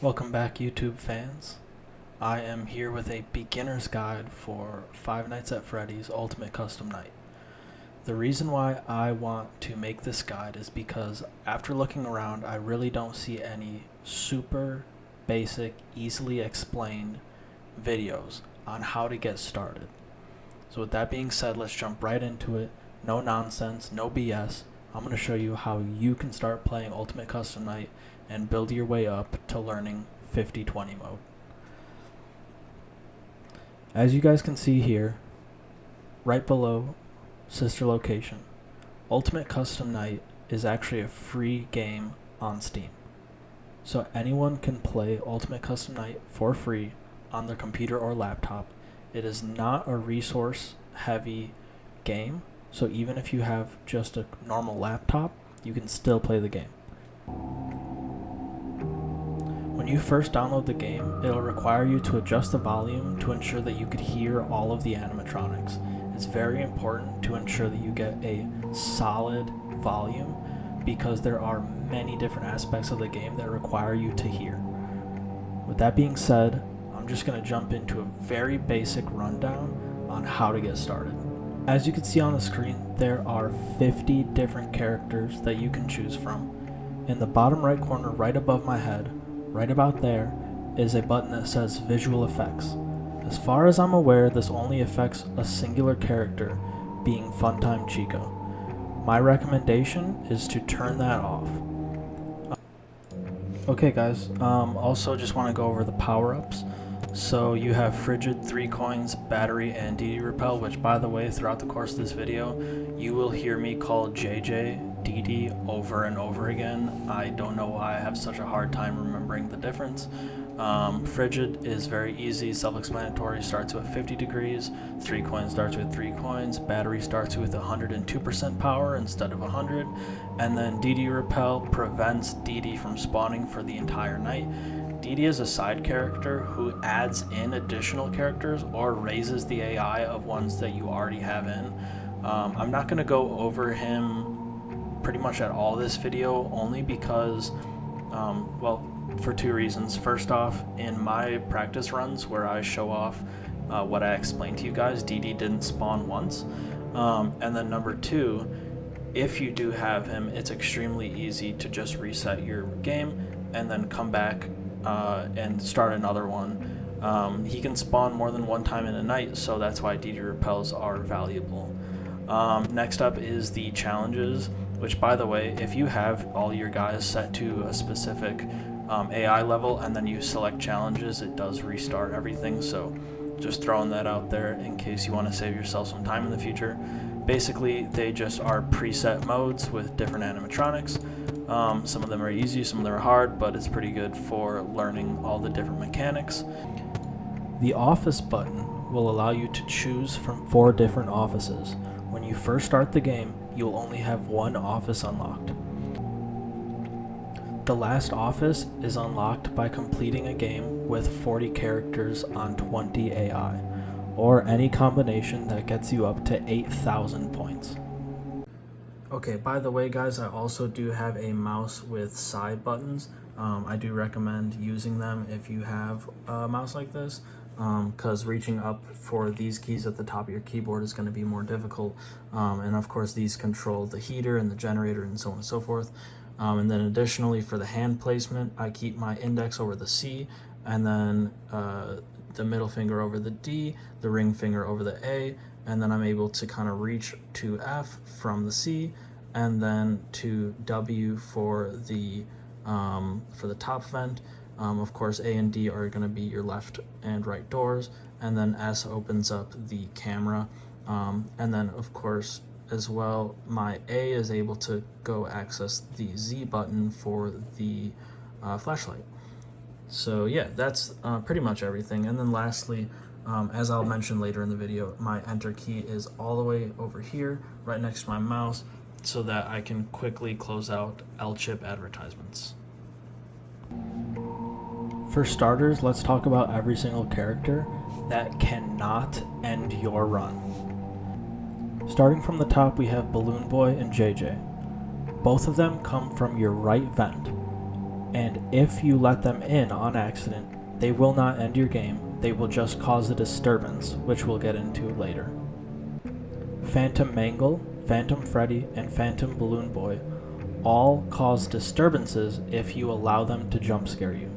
Welcome back, YouTube fans. I am here with a beginner's guide for Five Nights at Freddy's Ultimate Custom Night. The reason why I want to make this guide is because after looking around, I really don't see any super basic, easily explained videos on how to get started. So with that being said, let's jump right into it. No nonsense, no BS. I'm going to show you how you can start playing Ultimate Custom Night and build your way up to learning 50-20 mode. As you guys can see here, right below sister location, Ultimate Custom Night is actually a free game on Steam. So anyone can play Ultimate Custom Night for free on their computer or laptop. It is not a resource heavy game, so even if you have just a normal laptop, you can still play the game. When you first download the game, it'll require you to adjust the volume to ensure that you could hear all of the animatronics. It's very important to ensure that you get a solid volume because there are many different aspects of the game that require you to hear. With that being said, I'm just going to jump into a very basic rundown on how to get started. As you can see on the screen, there are 50 different characters that you can choose from. In the bottom right corner, right above my head, right about there, is a button that says Visual Effects. As far as I'm aware, this only affects a singular character, being Funtime Chico. My recommendation is to turn that off. Okay guys, also just want to go over the power-ups. So you have Frigid, 3 coins, Battery, and DD Repel, which by the way, throughout the course of this video, you will hear me call JJ DD over and over again. I don't know why I have such a hard time remembering the difference. Frigid is very easy, self-explanatory, starts with 50 degrees, 3 coins starts with 3 coins, Battery starts with 102% power instead of 100, and then DD Repel prevents DD from spawning for the entire night. DD is a side character who adds in additional characters or raises the AI of ones that you already have in. I'm not going to go over him pretty much at all this video, only because, well, for 2 reasons. First off, in my practice runs where I show off what I explained to you guys, DD didn't spawn once. And then number 2, if you do have him, it's extremely easy to just reset your game and then come back and start another one. He can spawn more than 1 time in a night, so that's why DD Repels are valuable. Next up is the challenges, which by the way, if you have all your guys set to a specific AI level and then you select challenges, it does restart everything, so just throwing that out there in case you want to save yourself some time in the future. Basically, they just are preset modes with different animatronics. Some of them are easy, some of them are hard, but it's pretty good for learning all the different mechanics. The office button will allow you to choose from 4 different offices. When you first start the game, you'll only have 1 office unlocked. The last office is unlocked by completing a game with 40 characters on 20 AI, or any combination that gets you up to 8,000 points. Okay, by the way guys, I also do have a mouse with side buttons. I do recommend using them if you have a mouse like this, because reaching up for these keys at the top of your keyboard is going to be more difficult. And of course these control the heater and the generator and so on and so forth. And then additionally for the hand placement, I keep my index over the C, and then the middle finger over the D, the ring finger over the A, and then I'm able to kind of reach to F from the C, and then to W for the top vent. Of course, A and D are going to be your left and right doors, and then S opens up the camera, and then of course as well, my A is able to go access the Z button for the flashlight. So yeah, that's pretty much everything. And then lastly, as I'll mention later in the video, my enter key is all the way over here, right next to my mouse, so that I can quickly close out L-chip advertisements. For starters, let's talk about every single character that cannot end your run. Starting from the top, we have Balloon Boy and JJ. Both of them come from your right vent. and if you let them in on accident, they will not end your game, they will just cause a disturbance, which we'll get into later. Phantom Mangle, Phantom Freddy, and Phantom Balloon Boy all cause disturbances if you allow them to jump scare you.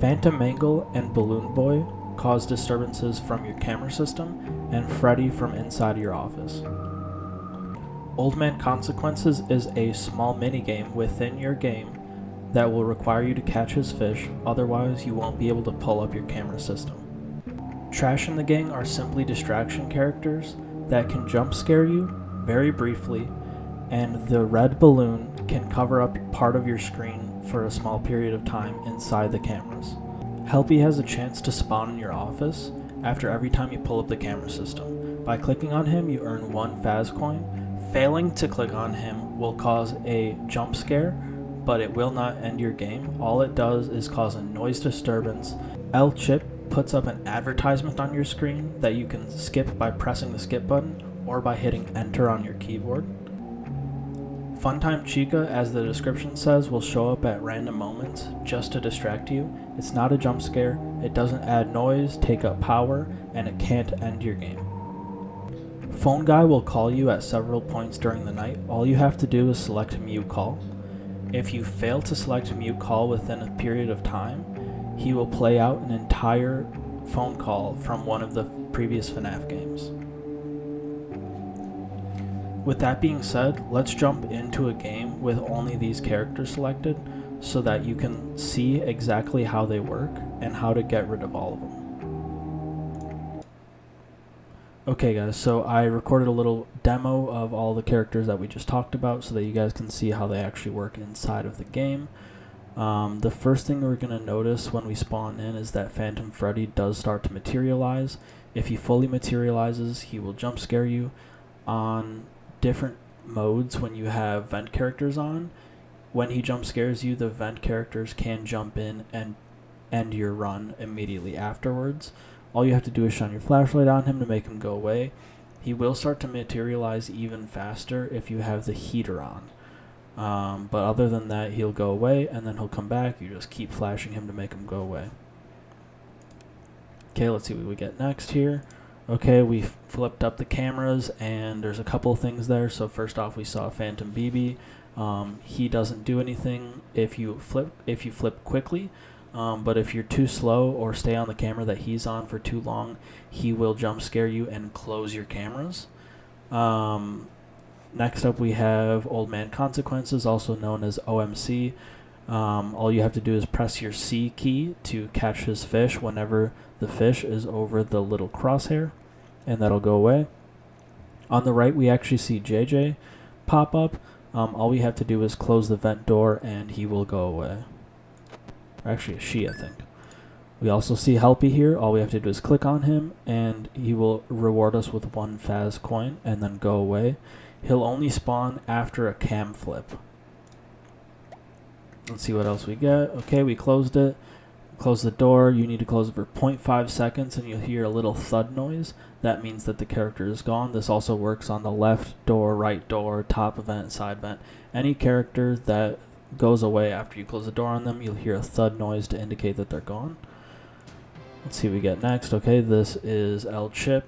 Phantom Mangle and Balloon Boy cause disturbances from your camera system, and Freddy from inside your office. Old Man Consequences is a small minigame within your game that will require you to catch his fish, otherwise you won't be able to pull up your camera system. Trash and the Gang are simply distraction characters that can jump scare you very briefly, and the red balloon can cover up part of your screen for a small period of time inside the cameras. Helpy has a chance to spawn in your office after every time you pull up the camera system. By clicking on him, you earn 1 Faz coin. Failing to click on him will cause a jump scare, but it will not end your game. All it does is cause a noise disturbance. L-Chip puts up an advertisement on your screen that you can skip by pressing the skip button or by hitting enter on your keyboard. Funtime Chica, as the description says, will show up at random moments just to distract you. It's not a jump scare, it doesn't add noise, take up power, and it can't end your game. Phone Guy will call you at several points during the night. All you have to do is select Mute Call. If you fail to select Mute Call within a period of time, he will play out an entire phone call from one of the previous FNAF games. With that being said, let's jump into a game with only these characters selected so that you can see exactly how they work and how to get rid of all of them. Okay guys, so I recorded a little demo of all the characters that we just talked about so that you guys can see how they actually work inside of the game. The first thing we're going to notice when we spawn in is that Phantom Freddy does start to materialize. If he fully materializes, he will jump scare you. On different modes, when you have vent characters on, when he jump scares you, the vent characters can jump in and end your run immediately afterwards. All you have to do is shine your flashlight on him to make him go away. He will start to materialize even faster if you have the heater on. But other than that, he'll go away and then he'll come back. You just keep flashing him to make him go away. Okay, let's see what we get next here. Okay, we flipped up the cameras and there's a couple of things there. So first off, we saw Phantom BB. He doesn't do anything if you flip quickly, but if you're too slow or stay on the camera that he's on for too long, he will jump scare you and close your cameras. Next up we have Old Man Consequences, also known as OMC. All you have to do is press your C key to catch his fish whenever the fish is over the little crosshair, and that'll go away. On the right we actually see JJ pop up. All we have to do is close the vent door and he will go away. Or actually a she, I think. We also see Helpy here. All we have to do is click on him and he will reward us with 1 Faz coin and then go away. He'll only spawn after a cam flip. Let's see what else we get. Okay, we closed it. Close the door. You need to close it for 0.5 seconds and you'll hear a little thud noise. That means that the character is gone. This also works on the left door, right door, top vent, side vent. Any character that goes away after you close the door on them, you'll hear a thud noise to indicate that they're gone. Let's see what we get next. Okay, this is L-Chip.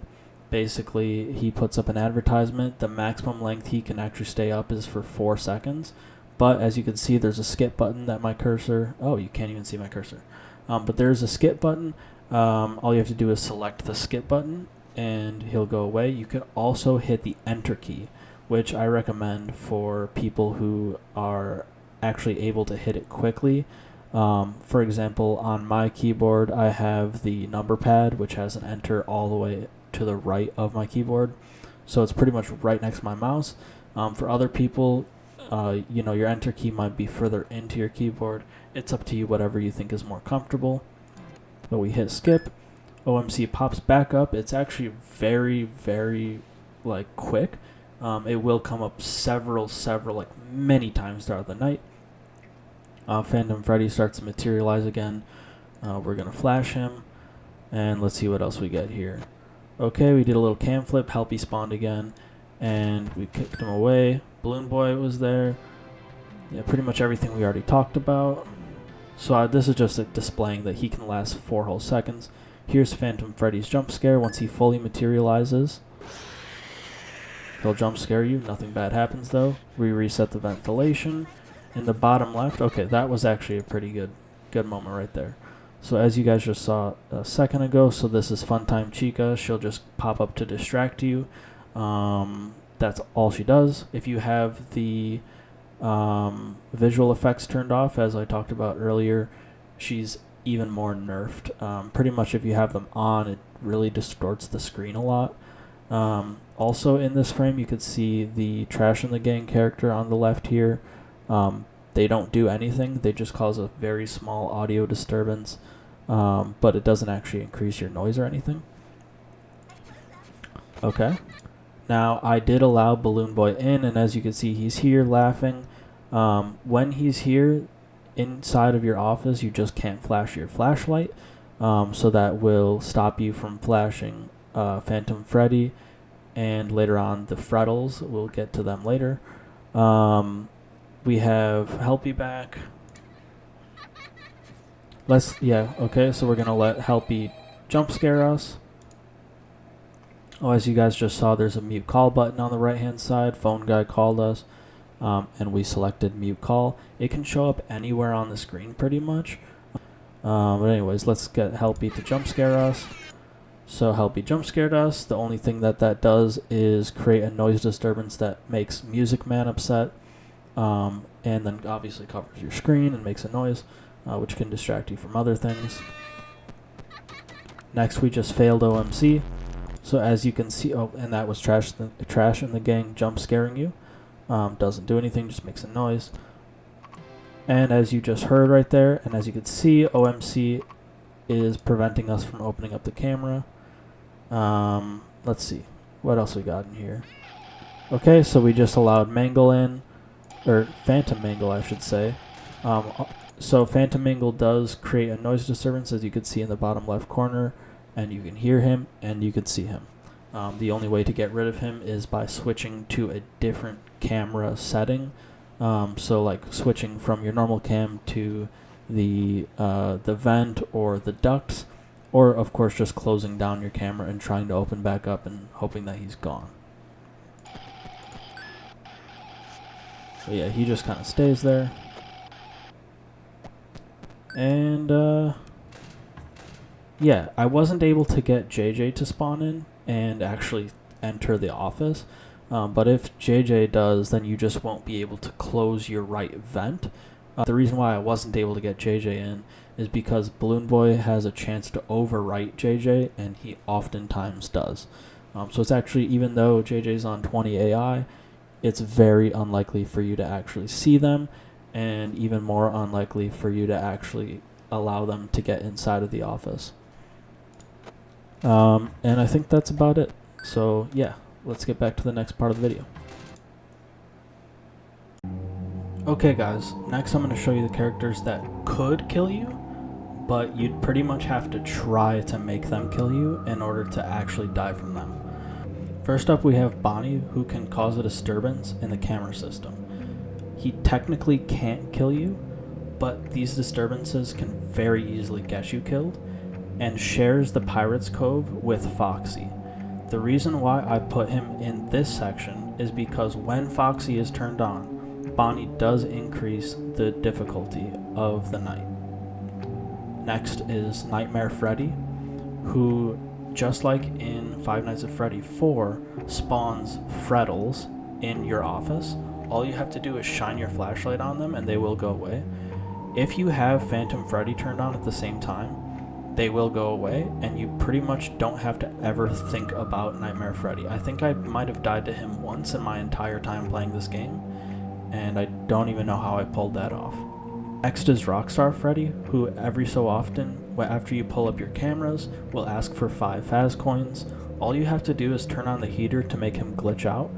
Basically, he puts up an advertisement. The maximum length he can actually stay up is for 4 seconds. But as you can see, there's a skip button that my cursor... Oh, you can't even see my cursor. But there's a skip button. All you have to do is select the skip button and he'll go away. You can also hit the enter key, which I recommend for people who are actually able to hit it quickly. For example, on my keyboard, I have the number pad, which has an enter all the way to the right of my keyboard. So it's pretty much right next to my mouse. For other people, you know, your enter key might be further into your keyboard. It's up to you, whatever you think is more comfortable. But we hit skip. OMC pops back up. It's actually very, very like quick. It will come up several, like many times throughout the night. Phantom Freddy starts to materialize again. We're gonna flash him, and let's see what else we get here. Okay, we did a little cam flip. Helpy spawned again, and we kicked him away. Balloon Boy was there. Yeah, pretty much everything we already talked about. So this is just displaying that he can last 4 whole seconds. Here's Phantom Freddy's jump scare. Once he fully materializes, he'll jump scare you. Nothing bad happens though. We reset the ventilation. In the bottom left, okay, that was actually a pretty good moment right there. So as you guys just saw a second ago, so this is Funtime Chica. She'll just pop up to distract you. That's all she does. If you have the visual effects turned off, as I talked about earlier, she's even more nerfed. Pretty much if you have them on, it really distorts the screen a lot. Also in this frame, you could see the Trash in the Gang character on the left here. They don't do anything. They just cause a very small audio disturbance, but it doesn't actually increase your noise or anything. Okay. Now, I did allow Balloon Boy in, and as you can see, he's here laughing. When he's here inside of your office, you just can't flash your flashlight, so that will stop you from flashing Phantom Freddy, and later on the Freddles. We'll get to them later. We have Helpy back. Okay, so we're going to let Helpy jump scare us. Oh, as you guys just saw, there's a mute call button on the right hand side. Phone guy called us, and we selected mute call. It can show up anywhere on the screen pretty much. But anyways, let's get Helpy to jump scare us. So Helpy jump scared us. The only thing that does is create a noise disturbance that makes Music Man upset, and then obviously covers your screen and makes a noise, which can distract you from other things. Next, we just failed OMC. So as you can see, oh, and that was Trash in the Gang jump scaring you. Doesn't do anything, just makes a noise. And as you just heard right there, and as you can see, OMC is preventing us from opening up the camera. Let's see, what else we got in here? Okay, so we just allowed Mangle in, or Phantom Mangle, I should say. So Phantom Mangle does create a noise disturbance, as you can see in the bottom left corner, and you can hear him and you can see him. The only way to get rid of him is by switching to a different camera setting. So like switching from your normal cam to the vent or the ducts, or of course just closing down your camera and trying to open back up and hoping that he's gone. So yeah, he just kind of stays there. And yeah, I wasn't able to get JJ to spawn in and actually enter the office. But if JJ does, then you just won't be able to close your right vent. The reason why I wasn't able to get JJ in is because Balloon Boy has a chance to overwrite JJ, and he oftentimes does. So it's actually, even though JJ's on 20 AI, it's very unlikely for you to actually see them, and even more unlikely for you to actually allow them to get inside of the office. And I think that's about it. So yeah, let's get back to the next part of the video. Okay guys, next I'm going to show you the characters that could kill you, but you'd pretty much have to try to make them kill you in order to actually die from them. First up, we have Bonnie, who can cause a disturbance in the camera system. He technically can't kill you, but these disturbances can very easily get you killed, and shares the Pirate's Cove with Foxy. The reason why I put him in this section is because when Foxy is turned on, Bonnie does increase the difficulty of the night. Next is Nightmare Freddy, who, just like in Five Nights at Freddy 4, spawns Freddles in your office. All you have to do is shine your flashlight on them and they will go away. If you have Phantom Freddy turned on at the same time, they will go away, and you pretty much don't have to ever think about Nightmare Freddy. I think I might have died to him once in my entire time playing this game, and I don't even know how I pulled that off. Next is Rockstar Freddy, who every so often, after you pull up your cameras, will ask for 5 Faz coins. All you have to do is turn on the heater to make him glitch out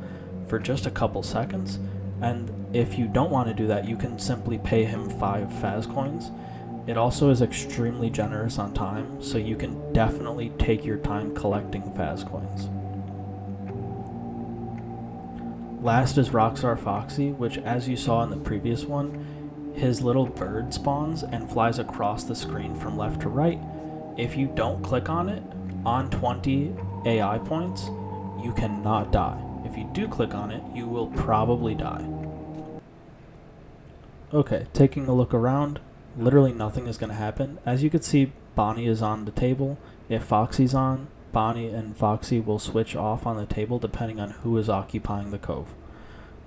for just a couple seconds, and if you don't want to do that, you can simply pay him 5 Faz coins. It also is extremely generous on time, so you can definitely take your time collecting Faz coins. Last is Rockstar Foxy, which, as you saw in the previous one, his little bird spawns and flies across the screen from left to right. If you don't click on it, on 20 AI points, you cannot die. If you do click on it, you will probably die. Okay, taking a look around, literally nothing is going to happen. As you can see, Bonnie is on the table. If Foxy's on, Bonnie and Foxy will switch off on the table depending on who is occupying the cove.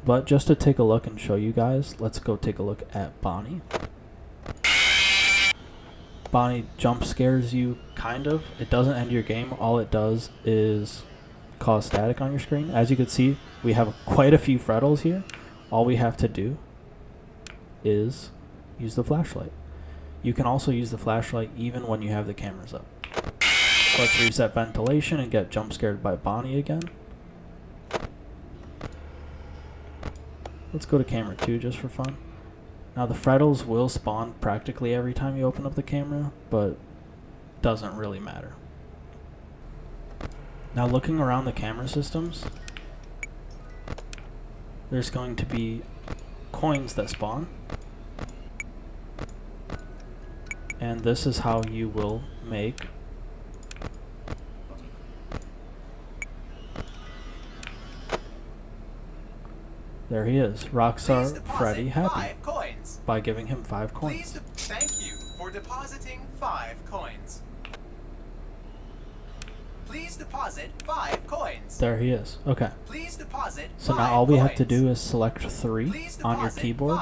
But just to take a look and show you guys, let's go take a look at Bonnie. Bonnie jump scares you, kind of. It doesn't end your game. All it does is cause static on your screen. As you can see, we have quite a few frettles here. All we have to do is use the flashlight. You can also use the flashlight even when you have the cameras up. Let's reset ventilation and get jump scared by Bonnie again. Let's go to camera 2 just for fun. Now the frettles will spawn practically every time you open up the camera, but doesn't really matter. Now looking around the camera systems, there's going to be coins that spawn. And this is how you will make there he is, Rockstar Freddy happy by giving him 5 coins. Thank you for depositing 5 coins. Please deposit 5 coins. There he is. Okay. Please deposit so now all we have to do is select 3 on your keyboard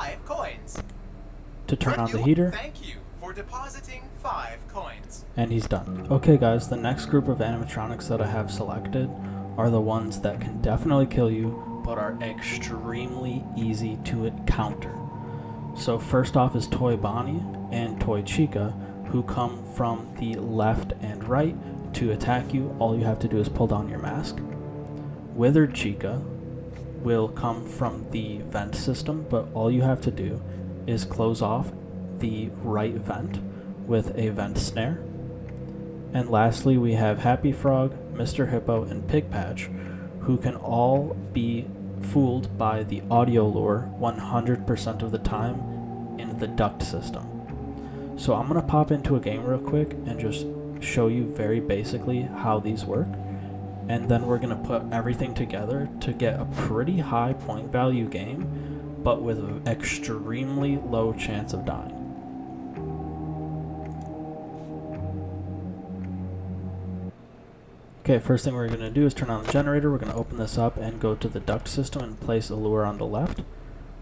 to turn on the heater. Thank you for depositing 5 coins. And he's done. Okay guys, the next group of animatronics that I have selected are the ones that can definitely kill you, but are extremely easy to encounter. So first off is Toy Bonnie and Toy Chica, who come from the left and right to attack you. All you have to do is pull down your mask. Withered Chica will come from the vent system, but all you have to do is close off the right vent with a vent snare. And lastly, we have Happy Frog, Mr. Hippo, and Pig Patch, who can all be fooled by the audio lure 100% of the time in the duct system. So I'm going to pop into a game real quick and just show you very basically how these work. And then we're going to put everything together to get a pretty high point value game, but with an extremely low chance of dying. Okay, first thing we're going to do is turn on the generator. We're going to open this up and go to the duct system and place a lure on the left.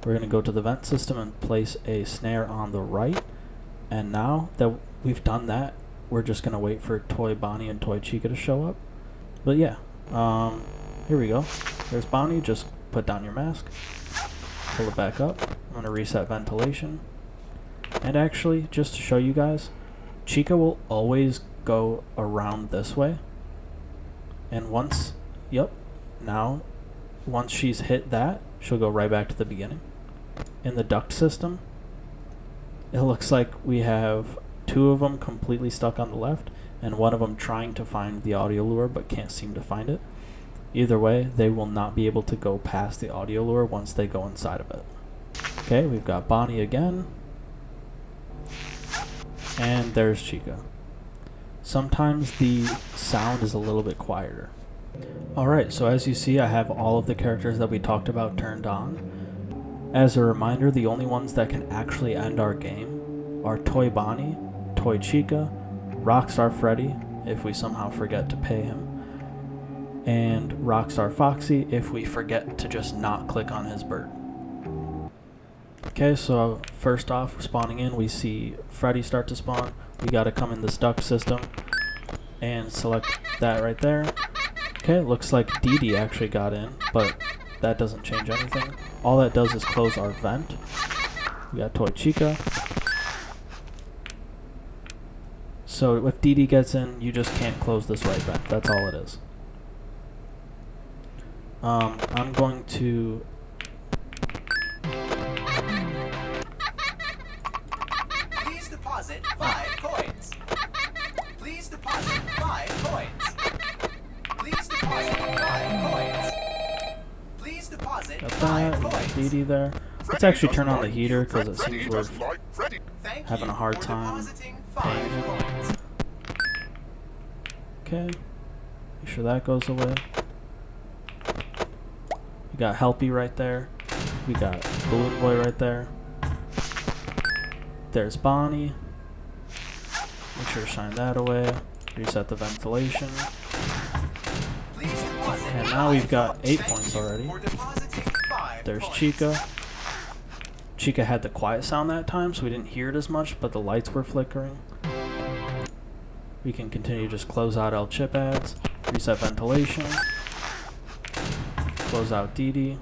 We're going to go to the vent system and place a snare on the right. And now that we've done that, we're just going to wait for Toy Bonnie and Toy Chica to show up. But yeah, here we go. There's Bonnie. Just put down your mask. Pull it back up. I'm going to reset ventilation. And actually, just to show you guys, Chica will always go around this way. And once she's hit that, she'll go right back to the beginning. In the duct system, it looks like we have 2 of them completely stuck on the left, and 1 of them trying to find the audio lure but can't seem to find it. Either way, they will not be able to go past the audio lure once they go inside of it. Okay, we've got Bonnie again. And there's Chica. Sometimes the sound is a little bit quieter. Alright, so as you see, I have all of the characters that we talked about turned on. As a reminder, the only ones that can actually end our game are Toy Bonnie, Toy Chica, Rockstar Freddy, if we somehow forget to pay him, and Rockstar Foxy if we forget to just not click on his bird. Okay, so first off, spawning in, we see Freddy start to spawn. We gotta come in this duct system and select that right there. Okay, looks like Dee Dee actually got in, but that doesn't change anything. All that does is close our vent. We got Toy Chica. So if Dee Dee gets in, you just can't close this right vent. That's all it is. I'm going to... Please deposit 5 coins. Please deposit 5 coins. Please deposit 5 coins. Please deposit got 5 that. coins. Dee Dee there. Let's actually turn on the heater because it Freddy seems we're doesn't like Freddy. Thank having you a hard for time depositing paying 5 it. coins. Okay, make sure that goes away. We got Helpy right there. We got Balloon Boy right there. There's Bonnie. Make sure to shine that away. Reset the ventilation. Please deposit And now we've got 8 Thank points you already. for depositing 5 There's coins. Chica. Chica had the quiet sound that time, so we didn't hear it as much, but the lights were flickering. We can continue to just close out L chip ads, reset ventilation, close out DD.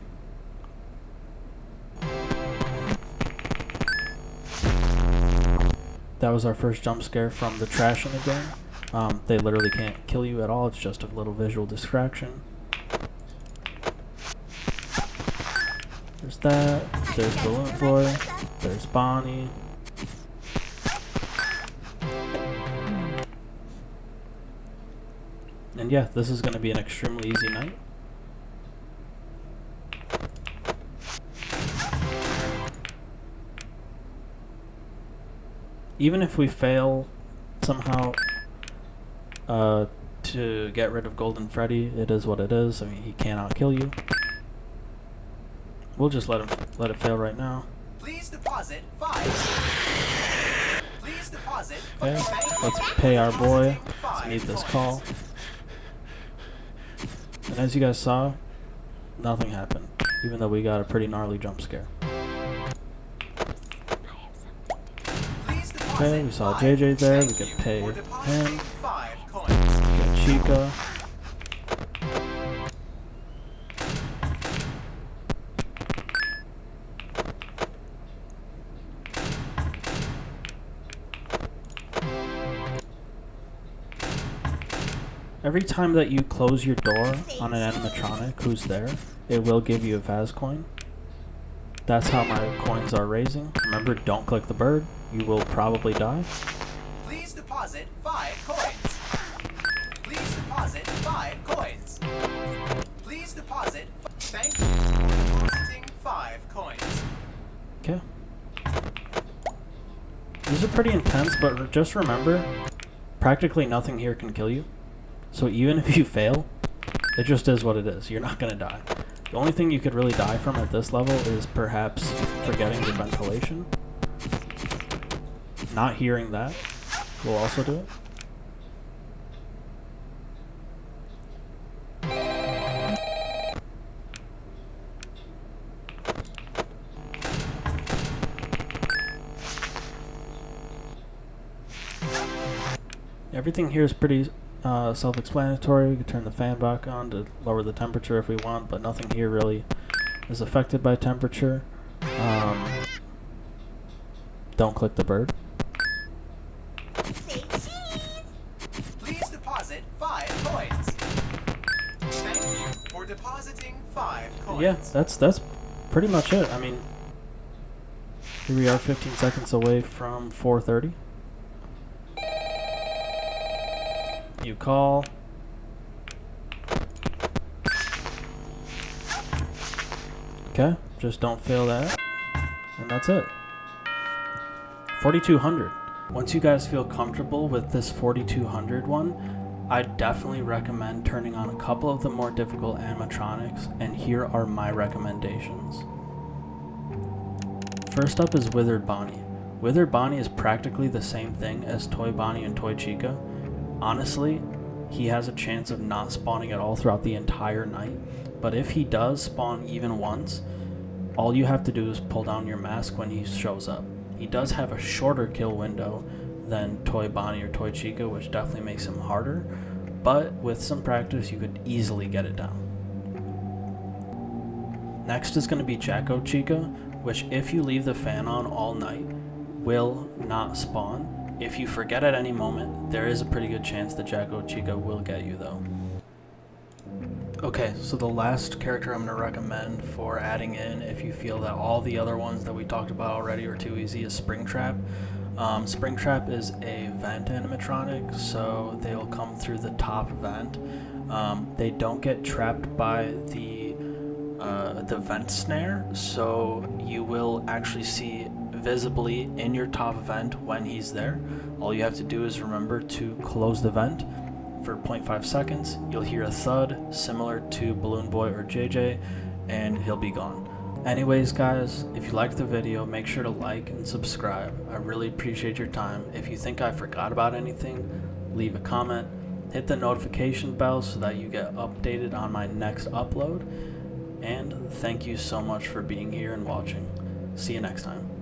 That was our first jump scare from the trash in the game. They literally can't kill you at all, it's just a little visual distraction. There's that, there's Balloon Boy, there's Bonnie. And yeah, this is going to be an extremely easy night. Even if we fail somehow to get rid of Golden Freddy, it is what it is. I mean, he cannot kill you. We'll just let it fail right now. Please deposit 5. Please deposit. Okay, Thank you let's for pay our boy. depositing Let's 5 meet this coins. call. And as you guys saw, nothing happened, even though we got a pretty gnarly jump scare. Please deposit Okay, we saw 5. JJ there. We Thank could you pay for depositing him. 5 coins. Get Chica. Every time that you close your door on an animatronic who's there, it will give you a Vaz coin. That's how my coins are raising. Remember, don't click the bird. You will probably die. Please deposit 5 coins. Please deposit 5 coins. Please deposit. Thank you for depositing 5 coins. Okay. These are pretty intense, but just remember, practically nothing here can kill you. So even if you fail, it just is what it is. You're not going to die. The only thing you could really die from at this level is perhaps forgetting your ventilation. Not hearing that will also do it. Everything here is pretty self-explanatory. We can turn the fan back on to lower the temperature if we want, but nothing here really is affected by temperature. Don't click the bird. Please deposit 5 coins. Thank you for depositing 5 coins. Yeah, that's pretty much it. I mean, here we are 15 seconds away from 4:30. You call. Okay, just don't fail that. And that's it. 4,200. Once you guys feel comfortable with this 4,200 one, I definitely recommend turning on a couple of the more difficult animatronics, and here are my recommendations. First up is Withered Bonnie. Withered Bonnie is practically the same thing as Toy Bonnie and Toy Chica. Honestly, he has a chance of not spawning at all throughout the entire night, but if he does spawn even once, all you have to do is pull down your mask when he shows up. He does have a shorter kill window than Toy Bonnie or Toy Chica, which definitely makes him harder, but with some practice you could easily get it down. Next is going to be Jacko Chica, which if you leave the fan on all night, will not spawn. If you forget at any moment, there is a pretty good chance that Jacko Chica will get you though. Okay, so the last character I'm going to recommend for adding in if you feel that all the other ones that we talked about already are too easy is Springtrap. Springtrap is a vent animatronic, so they'll come through the top vent. They don't get trapped by the the vent snare, so you will actually see visibly in your top vent when he's there. All you have to do is remember to close the vent for 0.5 seconds. You'll hear a thud similar to Balloon Boy or JJ, and he'll be gone. Anyways guys, if you liked the video, make sure to like and subscribe. I really appreciate your time. If you think I forgot about anything, leave a comment. Hit the notification bell so that you get updated on my next upload. And thank you so much for being here and watching. See you next time.